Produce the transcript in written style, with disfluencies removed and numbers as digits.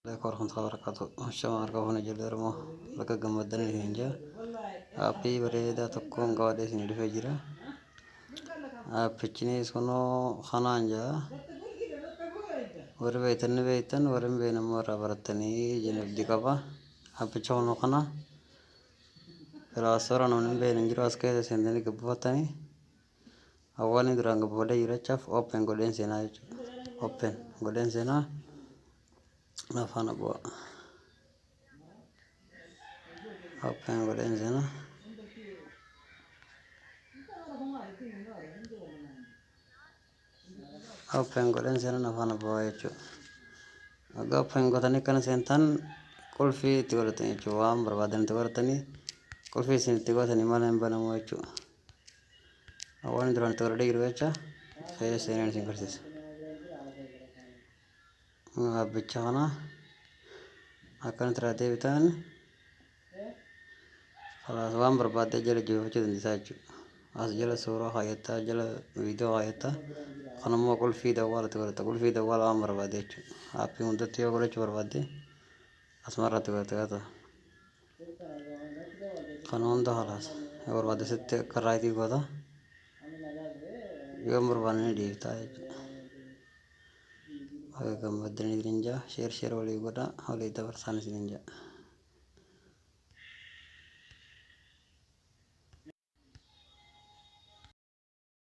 Korkan wabarakatuh. Shamarka huna jildarmo laka gamadani hinja. Api bareda tokkon gawade sin dhufe jira. Apichini iskono khananja. Warri beeytan warri hin beekne immoo irraa baratanii abdii qaba. Apicha hono kana raasora namni hin beekne hin jiru as keessa seentanii gabbufatanii. Awwaalni duraan gabbufatee jirachaaf open godheen seenaa jechuudha. Open godheen seenaa afaan bu'a. Open godheen seenaa. Open godheen seenaa afaan bu'a jechuudha. Aga open godhanii kana seentan qulfii itti godhatanii jechuudha. Waan barbaadan itti godhatanii qulfii isin itti godhatanii malee hin banamu jechuudha. Awwaalni duraan itti godhatee jiru jecha seenaan isin barsiisa. Abbicha kana akkanatti raatee bitaan waan barbaadee jala jibachuu dandeessaa jechuudha. As jala suuraa kaayyataa jala viidiyoo kaayyataa kanammoo qulfii dawwaalatti godhata. Qulfii dawwaala waan barbaadee jechuudha. Aappii hundatti yoo godhachuu barbaadde asumarratti godhata. Kana hunda halaas yoo barbaadde sitti akka raayitii goota yoo barbaanne ni dhiiftaa jechuudha. Akka gammaddanii jiran jaa sheer walii godhaa walii dabarsaa isiniin jaa.